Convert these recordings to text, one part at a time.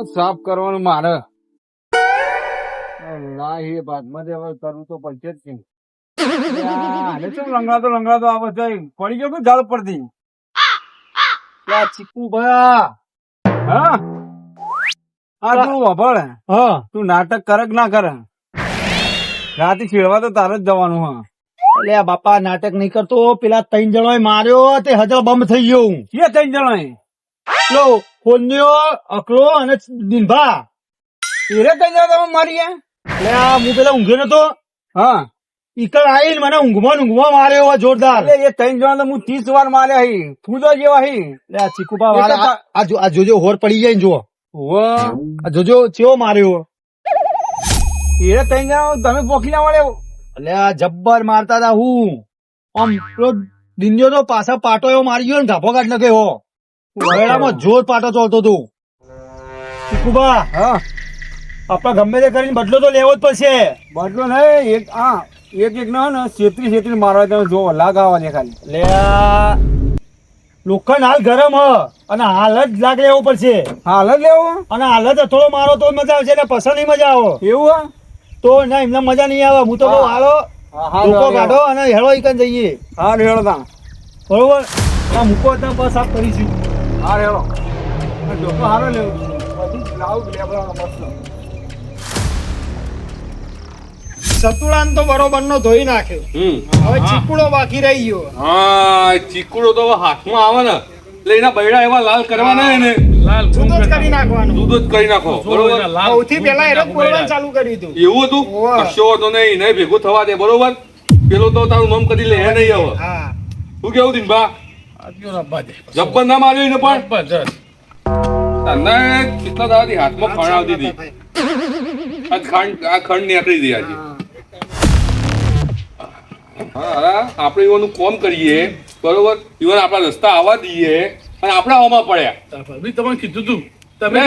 સાફ કરવાનું મારે ના એ બાદમાં હવે કરવું તો પડશે જ નહીં. આને ચમ લંગડાતો આવે છે પડી ગયો કે ઝાડ પરથી ચીકુ ભયા હા આ તું વભળ હા તું નાટક કરે કે ના કરે રાતે છેડવા તો તારે જ જવાનું હા અલે આ બાપા નાટક નહીં કરતો પેલા 3 જણોએ માર્યો તે હજળ બંધ થઈ ગયો હું કે 3 જણા પેલો કોન્યો અકલો અને દિનભા એરે 3 જણા તમે મારી ગયા એટલે આ હું પેલા ઊંઘ્યો નતો હા ઈકર આવીને મને ઊંઘમાં માર્યો જોરદાર એટલે એ 3 જણા તો હું 30 વાર માર્યા હી ફૂદો જેવા હી એટલે આ ચીકુભા વાળા આ જોજો હોર પડી જાય ને જો વાહ આ જોજો ચેવો માર્યો એરે 3 જણા તમે પોખી ના વળે એટલે આ જબ્બર મારતા હતા હું આમ પેલો દિન્યો તો પાછા પાટો એવો મારી ગયો ને ધાપો કાઢ નાખે હો ગળામાં જોર પાટો ચાલતો હતો ચીકુભા હા આપડે ગમે તે કરીને બદલો તો લેવો જ પડશે બદલો નહીં એક હા એક ના ને છેતરી મારવા તમે જો લાગ આવવા દે ખાલી એટલે આ લોખંડ હાલ ગરમ હ અને હાલ જ લાગ લેવો પડશે હાલ જ લેવો અને હાલ જ થોડો મારો તો મજા આવશે ને પસંદ નહીં મજા આવે એવું હા તો ના એમને મજા નહીં આવે હું તો બહુ હાલો લોકો કાઢો અને હેળો ઈકન જઈએ હા રેડો તા બરોબર આ મૂકો ત્યાં બસ આપ કરીશું હા રેડો જોકો હારો લેવો પછી લાવ લેવા મસ્ત સતુડાન તો બરોબર નો ધોઈ નાખ્યો હવે ચીકુડો બાકી રહી ગયો હા ચીકુડો તો હાથમાં આવે ને એટલે એના બૈડા એવા લાલ કરવાના એને જુદો જ કરી નાખવાનું દૂધ જ કરી નાખો બરોબર સૌથી પહેલા એને બોલવાનું ચાલુ કર્યું હતું એવું હતું કશો વાંધો નહીં નહીં ભેગું થવા દે બરોબર પેલો તો તારું નામ કદી લે નહીં હવે હા શું કેવું દિનભા જબ્બર ના માર્યો એને પણ તને કેટલા દાડાથી હાથમાં ખણ આવતી હતી આ ખંડ નીકળી હતી આજે હા આપણે એવાનું કોમ કરીએ બરોબર ઈવન આપણા રસ્તા આવવા દઈએ અને આપણે આવવામાં પડ્યા તમને કીધું તું તમે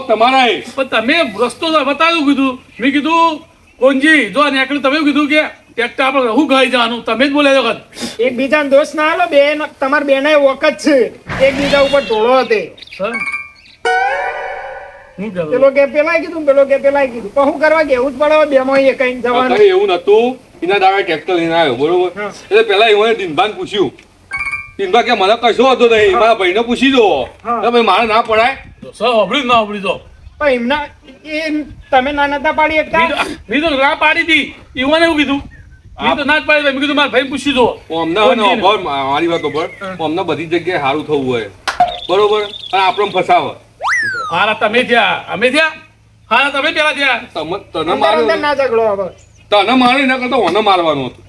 તમારા પણ તમે રસ્તો બતાવ્યું કીધું મેં કીધું કોનજી જો નીકળ્યું તમે કીધું કે ટ્રેક્ટર આપણે હું ગઈ જવાનું તમે જ બોલ્યા વખત એકબીજા દોષ ના આલો બે તમાર બેને વખત છે એકબીજા ઉપર ઢોળો હતે હું કહેવું પેલો કે પેલા કીધું પેલો કે પેલા કીધું પણ હું કરવા કેવું જ પડે બે માં કઈ જવાનું કઈ એવું નતું એના દાડે ટ્રેક્ટર લઈને આવ્યો બરોબર એટલે પેલા એમને દિનભાને પૂછ્યું દિનભા કે મને કશો હતો નહીં મારા ભાઈને પૂછી દો ભાઈ મારે ના પડાય સાંભળ્યું ના સાંભળી તો પણ એમના એ તમે ના નતા પાડી એકતા મેં તો ના પાડી હતી એવું એવું કીધું મેં તો ના જ પાડી મેં કીધું મારા ભાઈ પૂછી દો મારી વાત પર અમને બધી જગ્યાએ સારું થવું હોય બરોબર અને આપણને ફસાવે હારા તમે થયા અમે થયા હારા તમે પેલા થયા તને માર્યો ના ઝઘડો હવે તને માર્યો એના કરતા મને મારવાનું હતું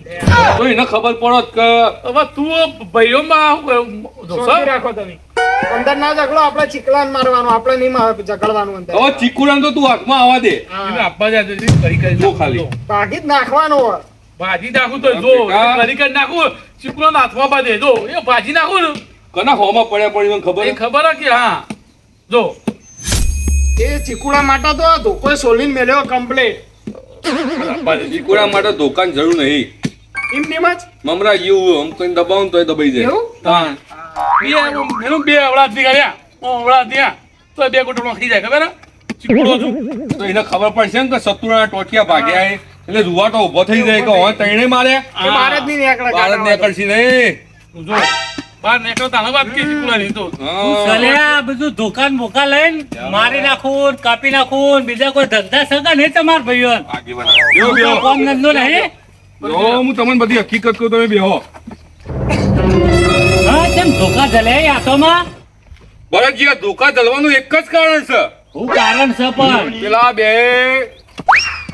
તો એને ખબર પડત કે હવે તું ભાઈઓમાં સોચી રાખો તમે અંદર ના ઝઘડો આપણે ચીકલાન મારવાનું આપણે નહીં ઝઘડવાનું અંદર હવે ચીકુડાને તો તું હાથમાં આવવા દે આપવા જાય કરી જો ખાલી ભાગી જ નાખવાનું હોય ભાજી નાખું તો જો કરી નાખું ચીકલો નાથવા બાદે જો એ ભાજી નાખું ને કના હોમાં પડ્યા પડી મને ખબર એ ખબર હે કે હા જો એ ચીકુડા માટે તો ધોકો સોલીને મેલ્યો કમ્પ્લીટ ચીકુડા માટે ધોકાની જરૂર નહીં એમ જ મમરા જેવું આમ કઈ દબાવું તો દબાઈ જાય એવું હા એનું બે અવળાદ નીકળ્યા અવળાદ ત્યાં તો બે કુટુંબ ખી જાય ખબર હે ચીકુડો છું તો એને ખબર પડશે ને કે સતુના ટોટિયા ભાગ્યા હે. એટલે રૂવાટો ઉભો થઈ જાય કે હવે તઈને માર્યા એ મારે જ નહીં નીકળે ભારત ને કરશી નહીં જો બાર નીકળો તાણે વાત કે ચીકુડા નહીં તો આ બધું દુકાન બોકા લઈને મારી નાખું કાપી નાખું બીજા કોઈ ધંધા સગા નહીં તમારા ભાઈઓ કોમ ધંધો નહીં હું તમને બધી હકીકત કહું તમે બેહો હા કેમ ધોકા જલે આટોમાં ભરતજી આ ધોકા જલવાનું એક જ કારણ છે શું કારણ છે પણ પેલા બે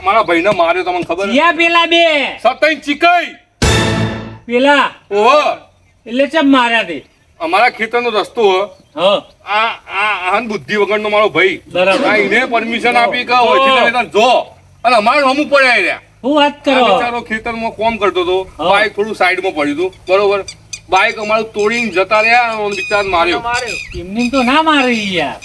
મારા ભાઈને માર્યો તમને ખબર ક્યાં પેલા બે સતઈ ચીકઈ પેલા ઓહો એટલે ચમ માર્યા તે અમારા ખેતરનો રસ્તો હા આ બુદ્ધિ વગરનો મારો ભાઈ બરાબર એને પરમિશન આપી કે ઓળખી તમે જો અને અમારે હમું પડ્યા રહ્યા શું વાત આ કરો બિચારો ખેતરમાં કોમ કરતો હતો બાઈક થોડું સાઈડમાં પડ્યું હતું બરોબર બાઈક અમારું તોડીને જતા રહ્યા અને બિચારાને માર્યો એમની તો ના મારી યાર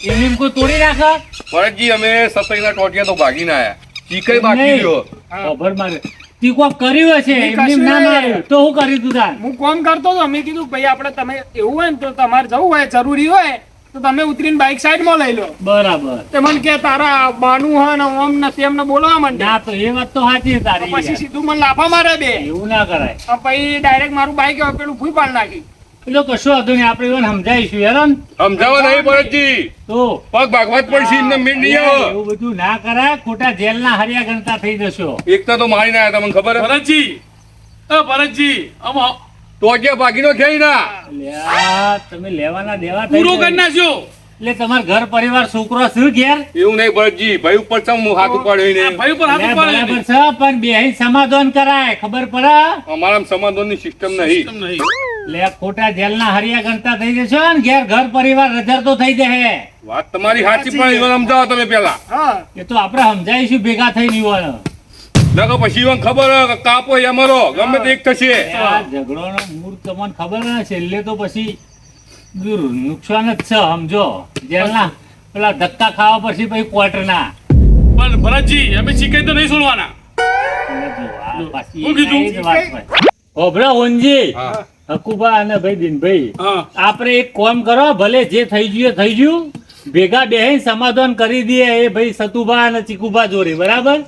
એમની કોઈ તોડી નાખા ભરતજી અમે સતઈના ટોટિયા તો ભાગીને આયા ચીકઈ બાકી રહ્યો ખબર મારે તી કોક કર્યું હશે એમની ના માર્યું તો હું કર્યું તું તાર હું કોમ કરતો હતો મેં કીધું ભાઈ આપણે તમે એવું હોય ને તો તમારે જવું હોય જરૂરી હોય તો તમે ઉતરીને બાઇક સાઈડમાં લઈ લો. બરાબર. તે મને કે તારા બાનું હે ને ઓમ ને તેમને બોલવા માંડે. ના તો એ વાત તો સાચી છે તારી પછી યાર. સીધું મને લાફા મારે બે. એવું ના કરાય. પછી ડાયરેક્ટ મારું બાઇક પેલું ફૂઈ પાડ નાખી. પેલો કશું હતું નહીં, આપણે એને સમજાવીશું યાર. સમજાવો નહીં ભરતજી, તો પગ ભાગવા જ પડશે, એમને મીંડ નહીં આવે. એવું બધું ના કરાય, ખોટા જેલના હરિયા ગણતા થઈ જશો. એકતા તો મારીને આયા તમને ખબર હે? ભરતજી, ભરતજી, આમ તો કે ભાગીનો થઈ ના. લ્યા, તમે લેવાના દેવા થઈ પૂરો કરી જાય. નાખ્યો. એટલે તમાર ઘર પરિવાર છોકરો શું ઘેર એવું નહીં ભરતજી, ભાઈ ઉપર ચમ હાથ ઉપાડ્યો આ ને. ભાઈ ઉપર હાથ લે, ઉપાડે બરાબર છે, પણ બેહી સમાધાન કરાય, ખબર પડે? અમારા સમાધાનની સિસ્ટમ નહીં. સિસ્ટમ નહીં. લે, ખોટા જેલના હરિયા ગણતા થઈ જશો ને ઘેર ઘર પરિવાર રજરતો થઈ જાય. વાત તમારી સાચી, પણ ઈવન સમજાવો તમે પેલા. હા એ તો આપણે સમજાવીશું ભેગા થઈને યુવાનો. નકર પછી ઈવન ખબર હે કે કાપો એ અમારો ગમે તે એક થશે. આ ઝઘડોનો મૂળ તમને ખબર ને, છેલ્લે તો પછી નુકસાન જ છે, સમજો. જેલના પેલા ધક્કા ખાવા પછી પછી ક્વાર્ટરના. પણ ભરતજી, અમે શીખાય તો નહીં છોડવાના. હું કીધું? ઓભરા ઓનજી, હા. હકુબા અને ભાઈ દિનભાઈ, હા. આપણે એક કામ કરો, ભલે જે થઈ ગયું એ થઈ ગયું, ભેગા બેહીને સમાધાન કરી દઈએ એ ભાઈ સતુભા અને ચીકુભા જોડે, બરાબર?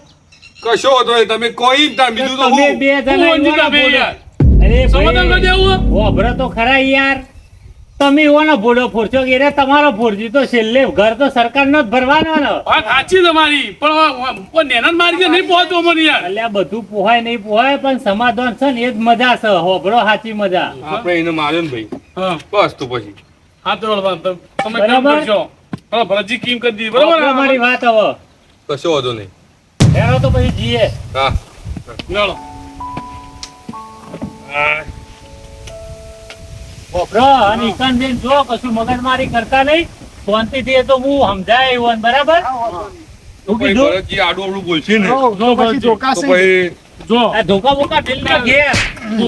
કશો હતો એ તમે કોઈ જ ના, બીજું તો તમે હું. બે જણા હું અંજુ એવાના તમે બોલો. યાર. અરે સમાધાન કરી દેવું હે? ઓભરા તો ખરા યાર, તમે એવાનો ભોળો ફોડશો કે એને તમારો ફોડજો તો છેલ્લે ઘર તો સરકારનો જ ભરવાનો ને. વાત સાચી તમારી, પણ નેના મારી કે નહીં પહોંચતો મને યાર. એટલે આ બધું પોહાય નહીં પોહાય, પણ સમાધાન છે ને એ જ મજા છે. હોભળો સાચી મજા. આપણે એને માર્યો ને ભાઈ, હા. બસ તો પછી હા તો હળવા, તમે કામ બરાબર. કરશો. હા, ભરતજી કેમ કરી દીધી, હોભળો બરાબર? મારી વાત હવે. કશો હતો નહીં. હેરો તો પછી જીએ. હા, ચાલો. હોભળો અને ઈકાનબેન જો કશું મગજમારી કરતા નહીં, શાંતિથી એ તો હું સમજાય એવું બરાબર. શું ભાઈ કીધું? ભરતજી આડું અવળું બોલશે ને જો પછી તો ચોકાસી. ભાઈ જો. આ ધોકા બોકા ઢીલના ઘેર. જો.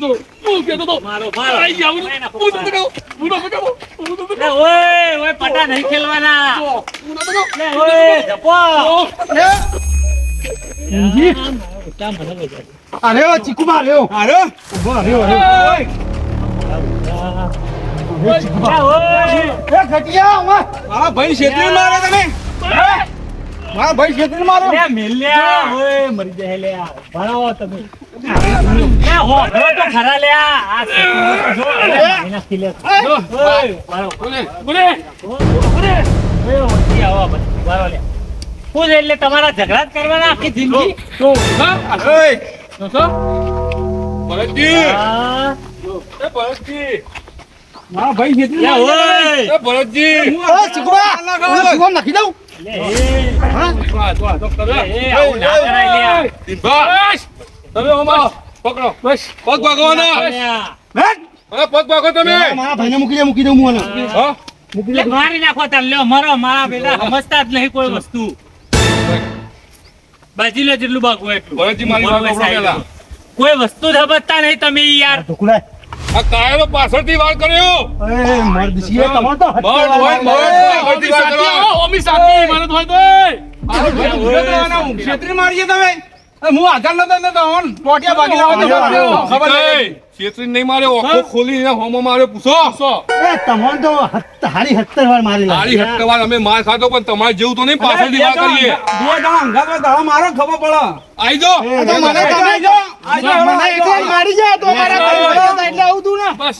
જો. હું કહેતો તો. મારો મારો. આઈ જાવ ને. હું તો કહું. હું તો કહું. હું તો લે, કહું. ઓય ઓય પટા નહીં ખેલવાના. હું તો કહું. લે, ઓય જપો. અરે ઓ ચીકુબા રહ્યો ઉભો રહ્યો એ ઘટિયા મારા ભાઈ છેતરી મારે તમે મારા ભાઈ છેતરી મારો લે, મિલ્યા. ઓય, મરી જાય લે. ભણાવો તમે. લે, હોભળો તો ખરા લે. આ છોકરીઓ તો જો, લે, એના ખીલે. ઓય, ભણાવો. બોલે. ઓય, ઓછી આવો બધી. ભણાવો લે. શું છે એટલે તમારા ઝઘડા જ કરવાના આખી જિંદગી? જો. હા. જો તો. ભરતજી, હા. એ ભરતજી, મારા ભાઈ છેતરી લે, ઓય. એ ભરતજી, ચીકુબા નાખી દઉં લે, એ. હા, તો કરો. એ, આવું ના કરાય લે. દીપા, તમે આમાં પકડો, બસ પગ ભાગવાના. લે, પગ ભાગો તમે. મારા ભાઈને મૂકી દઉં હું આને. હા, લે, મારી નાખો તાર. લ્યો, મરો. મારા બેટા સમજતા જ નહીં કોઈ વસ્તુ. બાજી લે જેટલું બાગવું એટલું. ભરતજી, મારી વાત સાંભળો પહેલા. કોઈ વસ્તુ સમજતા નહીં તમે યાર. ઢોકળા આ કાયરો પાછળથી વાર કર્યો. અરે મર્દ છીએ તમારે તો મર્દ હોય, મર્દ. ઓમી સાથી આવો, ઓમી સાથી. મને તો હોય તો. છેતરી મારીએ તમે હું આધાર નતો ટોટિયા ભાગી લાવો ખબર નહીં. છેતરી નહીં માર્યો, આંખો ખોલીને હોમો માર્યો. પૂછો. તમને તો હારી 70 વાર મારી તારી હટ્ટવાર અમે માર ખાધો, પણ તમારે જેવું તો નહીં, પાછળથી વાર કરીએ. મારો ખબર પડે આઈ જો. મારી જાય તો એટલે આવું તું ને બસ.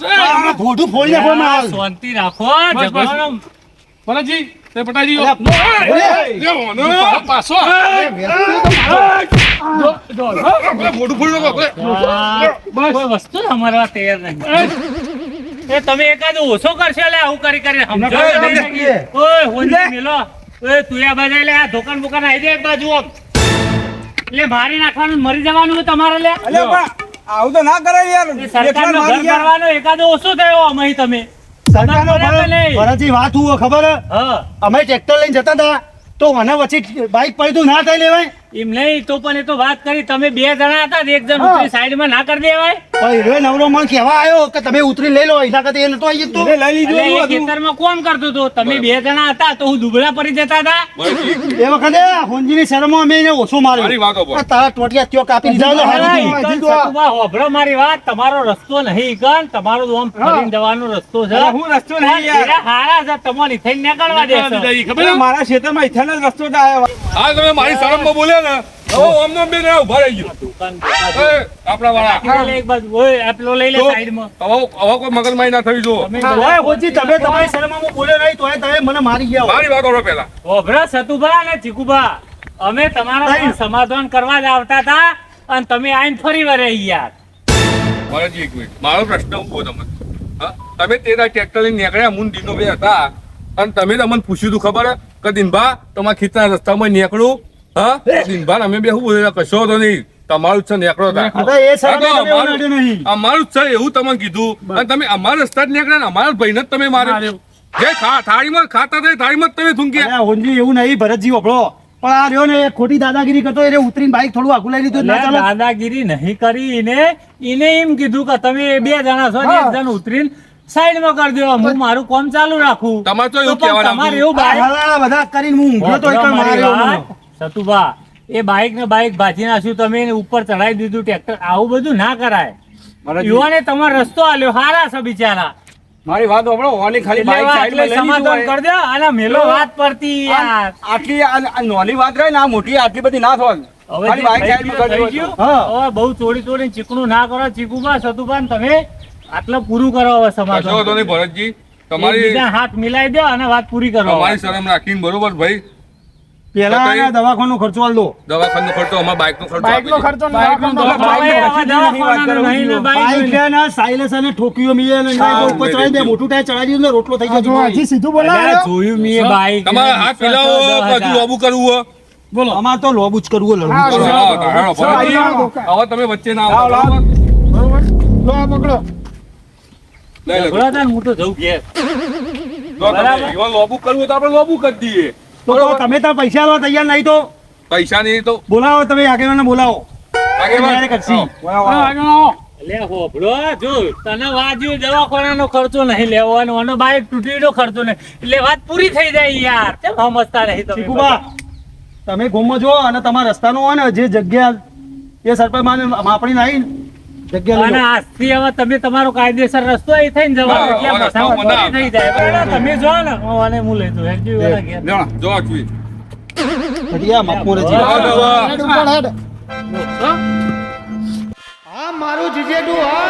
ભોડું ફોડી નાખો માલ શાંતિ રાખો. બસ, બસ. ઝઘડો ભરતજી, તે પટાજી. જે હોનો. પાછો. આપણે મોઢું ફોડી નાખો, આપણે. કોઈ વસ્તુ સમજવા તૈયાર નહીં. એ તમે એકાદ ઓછો કરશો લે આવું કરી કરીને સમજો. ઓય હોંજી મેલો. ઓય તુયા બાજુ લે આ દુકાન બુકાન આવી જાય એક બાજુ આમ. એટલે મારી નાખવાનું ને મરી જવાનું છે તમારે લે. આવું તો ના કરાય યાર એ સરકારનો ઘર કરવાનો એકાદો ઓછો થયો અમે તમે. સરકારનો બરાબર નહીં. ભરતજી વાત હું ખબર હે? હા. અમે ટ્રેક્ટર લઈને જતા હતા તો મને વચ્ચે બાઇક પડી તું ના થઈ લેવાય એમ નહીં તો પણ એ તો વાત કરી તમે 2 જણા હતા ને એક જણ ઉતરી સાઈડમાં ના કરી દેવાય પણ એ નવરો મને કહેવા આવ્યો કે તમે ઉતરી લઈ લો એના કરતા એ નતો આવી જતો એને લઈ લીધું એટલે એ હતું. ખેતરમાં કોણ કરતું હતું તમે 2 જણા હતા તો હું દુબળા પડી જતા હતા ભરતજી, એ વખતે હોનજીની શરમમાં અમે એને ઓછો મારી માર્યો વાતો પર. આ તારા ટોટિયા ત્યો કાપી દીધા એટલે હારી અરે, દીધી. ઈકન સતુભા, હોભળો મારી વાત તમારો રસ્તો નહીં ઈકન તમારો આમ ફરીને જવાનો રસ્તો છે અરે હું રસ્તો નહીં યાર. પેલા હારા છે તમારી થઈને નીકળવા દેશો ખબર અરે મારા ખેતરમાં ઈથાનો જ રસ્તો જ આવ્યો. આ તમે મારી શરમમાં બોલ્યા ને હવે ઓમનો બે ને ઉભા રહી ગયો દુકાન એ, આપણા વાળા રાખીને લે એક બાજુ ઓય આપલો લઈ લે તો સાઈડમાં હવે કોઈ મગજમારી ના થવી જો તમે ઓય હોનજી તમે તમારી શરમમાં બોલ્યો નહીં તોય તમે મને મારી ગયા હો. મારી વાત કરો પેલા હોભળો સતુભા અને ચીકુભા અમે તમારા સમાધાન કરવા જ આવતા હતા અને તમે આઈને ફરી વળે યાર ભરતજી, એક મિનિટ મારો પ્રશ્ન હું કહું તમને હા? તમે તે ટ્રેક્ટર લઈને નીકળ્યા હું ને દિનો બે હતા અને તમે તમને પૂછ્યું હતું ખબર હે? કે દિનભા તમારા ખેતરના રસ્તામાં નીકળું હા દિનભા અમે બે શું બોલેલા કશો હતો નહીં તમારું જ છે નીકળો હતા. હવે એ શરમે હા, તો તમે એવું નડ્યું નહીં. અમારું જ છે એવું તમને કીધું અને તમે અમારા રસ્તા જ નીકળ્યા ને અમારા ભાઈને જ તમે માર્યો જે થાળીમાં ખાતા હતા એ થાળીમાં જ તમે થૂંક્યા અરે હોનજી એવું નહીં ભરતજી વપડો પણ આ રહ્યો ને એ ખોટી દાદાગીરી કરતો એટલે ઉતરીને બાઈક થોડું આગું લઈ લીધું ના ચાલે દાદાગીરી નહીં કરી એને એમ કીધું કે તમે 2 જણા છો ને એક જણ ઉતરીને સાઈડમાં કરી દો હું મારું કામ ચાલુ રાખું તમારે તો એવું તો પણ કહેવાનું તમારે એવું બાઈક હાલા બધા કરીને હું ઊંઘ્યો તો એકવાર માર્યો મને. સતુભા એ બાઈક ને બાઈક ભાજી નાખ્યું તમે એને ઉપર ચડાવી દીધું ટ્રેક્ટર આવું બધું ના કરાય મારા યુવાને તમારો રસ્તો આલ્યો હારા છે બિચારા મારી વાત સાંભળો, ઓની ખાલી એટલે બાઈક વાત સાઈડમાં એટલે લઈ લીધું સમાધાન હોય. કરી દો અને મેલો વાત પડતી યાર આટલી આ નાની વાત રહી ને આ મોટી આટલી બધી ના થાય. હવે ખાલી જે બાઈક થઈ સાઈડમાં ગયું, કરી થઈ દો. ગયું. હવે બહુ ચોરી ચોરી ચીકણું ના કરો ચીકુબા સતુબા ને તમે આટલું પૂરું કરો હવે કશો હતો સમાધાન નહીં ભરતજી તમારી એકબીજા હાથ મિલાઈ દો અને વાત પૂરી કરો તમારી શરમ રાખીને બરોબર ભાઈ પેલા આના દવાખાનો ખર્ચો આલ દો દવાખાનો ખર્ચો અમારા બાઇકનો ખર્ચો બાઈક નો આપી ખર્ચો બાઈકનો દવાખાનો દવા- હવે બાઈક હવે દવાખાનાનું નહીં ને બાઈક બાઈક નું. છે ને સાયલેન્સ અને ઠોકીઓ મીએ ને હા, ઉપર ચડાવી દે મોટું ટાયર ચડાવી દીધું ને રોટલો થઈ જો ગયો હજી સીધું અરે બોલાવો જોયું મેં એ બાઈક તમારા હાથ મિલાવો કે હજુ લોબુ કરવું હોય? બોલો અમાર તો લોબુ જ કરવું લડવું હા, છે. હા, હેડો, ભરતજી. લાવો. હવે તમે વચ્ચે ના લાવો, આવો લાવો. બરોબર લો આ પકડો લઈ લો. ઝઘડો થાય ને હું તો જઉં ઘેર જો તમે એવા લોબુ કરવું હોય તો આપણે લોબુ કરી દઈએ તો તમે તાર પૈસા આલવા તૈયાર નહીં તો પૈસા નહીં તો બોલાવો તમે આગેવાને બોલાવો આગેવાન. ત્યારે કરશી. લે હોભળો જો તને વાજ્યું દવાખાનાનો ખર્ચો નહીં લેવાનો અને બાઈક તૂટીનો ખર્ચો નહીં એટલે વાત પૂરી થઈ જાય યાર કેમ સમજતા નહીં તમે ચીકુબા તમે ગોમમાં જો અને તમારા રસ્તાનો હોય ને જે જગ્યા એ સરપંચ માપણી આવી જગ્યા લઈ અને લો. આજથી હવે તમે તમારો કાયદેસર રસ્તો એ થઈને જવાનો હા, એટલે રસ્તો મસાફરી બનાવો. થઈ જાય બરાબર? તમે જો ને હું આને હું લઈ જઉં હેડજી વાળા ઘેર. જો આખી. ઘડિયા માપમો રહેજે. હા, દવા. હેડ ઉપર હેડ હા મારું જીજેડું હા